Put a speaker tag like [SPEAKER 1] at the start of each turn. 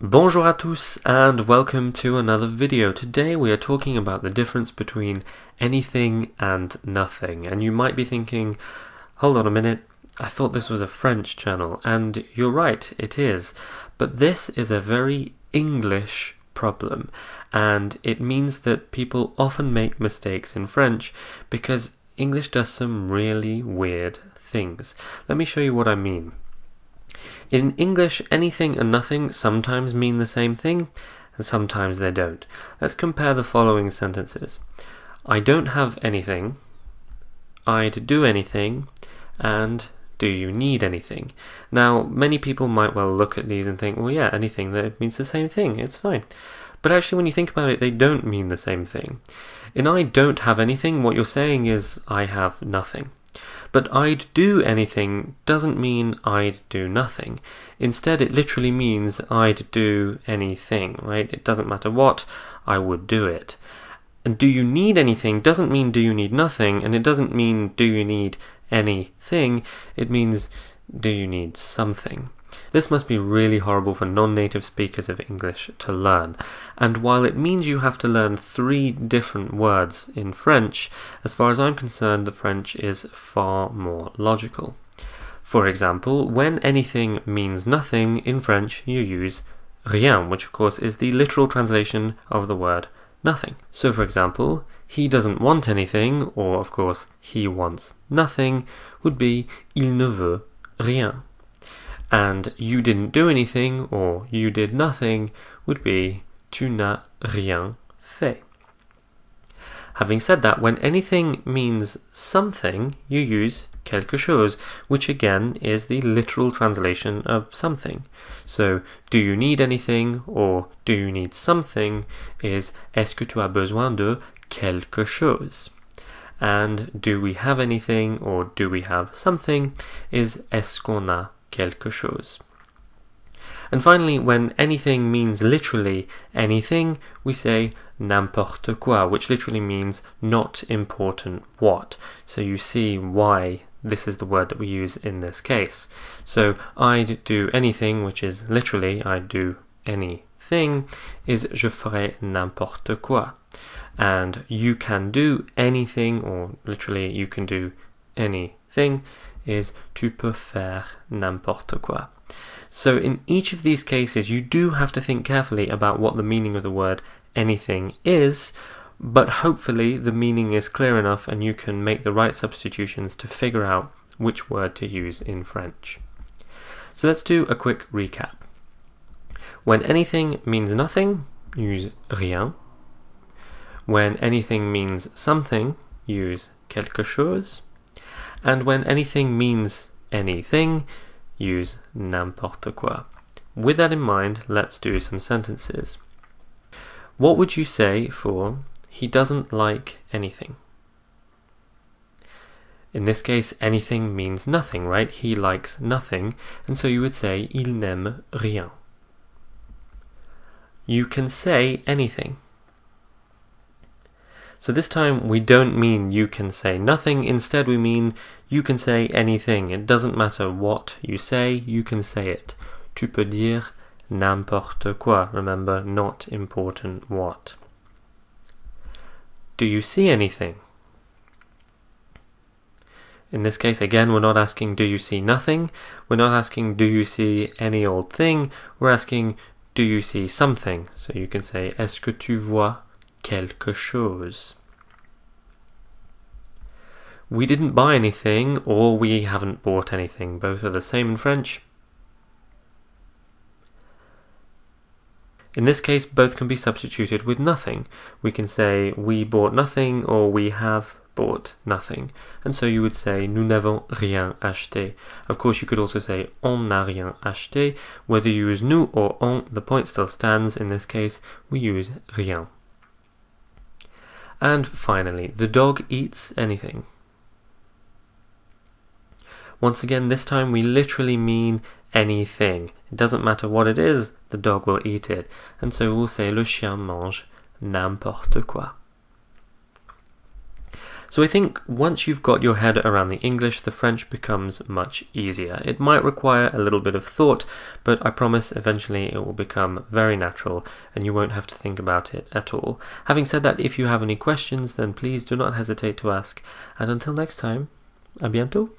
[SPEAKER 1] Bonjour à tous and welcome to another video. Today we are talking about the difference between anything and nothing. And you might be thinking, hold on a minute, I thought this was a French channel. And you're right, it is. But this is a very English problem. And it means that people often make mistakes in French because English does some really weird things. Let me show you what I mean. In English, anything and nothing sometimes mean the same thing, and sometimes they don't. Let's compare the following sentences. I don't have anything, I'd do anything, and do you need anything? Now, many people might well look at these and think, well, yeah, anything, that means the same thing, it's fine. But actually, when you think about it, they don't mean the same thing. In I don't have anything, what you're saying is I have nothing. But I'd do anything doesn't mean I'd do nothing. Instead, it literally means I'd do anything, right? It doesn't matter what, I would do it. And do you need anything doesn't mean do you need nothing, and it doesn't mean do you need anything, it means do you need something. This must be really horrible for non-native speakers of English to learn. And while it means you have to learn 3 different words in French, as far as I'm concerned, the French is far more logical. For example, when anything means nothing, in French you use rien, which of course is the literal translation of the word nothing. So for example, he doesn't want anything, or of course he wants nothing, would be il ne veut rien. And you didn't do anything, or you did nothing, would be tu n'as rien fait. Having said that, when anything means something, you use quelque chose, which again is the literal translation of something. So, do you need anything, or do you need something, is est-ce que tu as besoin de quelque chose? And do we have anything, or do we have something, is est-ce qu'on a quelque chose. And finally, when anything means literally anything, we say n'importe quoi, which literally means not important what. So you see why this is the word that we use in this case. So I'd do anything, which is literally I'd do anything, is je ferai n'importe quoi. And you can do anything, or literally you can do anything, is tu peux faire n'importe quoi. So in each of these cases, you do have to think carefully about what the meaning of the word anything is, but hopefully the meaning is clear enough and you can make the right substitutions to figure out which word to use in French. So let's do a quick recap. When anything means nothing, use rien. When anything means something, use quelque chose. And when anything means anything, use n'importe quoi. With that in mind, let's do some sentences. What would you say for he doesn't like anything? In this case, anything means nothing, right? He likes nothing, and so you would say il n'aime rien. You can say anything. So this time we don't mean you can say nothing, instead we mean you can say anything. It doesn't matter what you say, you can say it. Tu peux dire n'importe quoi. Remember, not important what. Do you see anything? In this case, again, we're not asking do you see nothing, we're not asking do you see any old thing, we're asking do you see something. So you can say est-ce que tu vois quelque chose? We didn't buy anything, or we haven't bought anything. Both are the same in French. In this case, both can be substituted with nothing. We can say we bought nothing, or we have bought nothing. And so you would say nous n'avons rien acheté. Of course, you could also say on n'a rien acheté. Whether you use nous or on, the point still stands. In this case, we use rien. And finally, the dog eats anything. Once again, this time we literally mean anything. It doesn't matter what it is, the dog will eat it. And so we'll say le chien mange n'importe quoi. So I think once you've got your head around the English, the French becomes much easier. It might require a little bit of thought, but I promise eventually it will become very natural and you won't have to think about it at all. Having said that, if you have any questions, then please do not hesitate to ask. And until next time, à bientôt!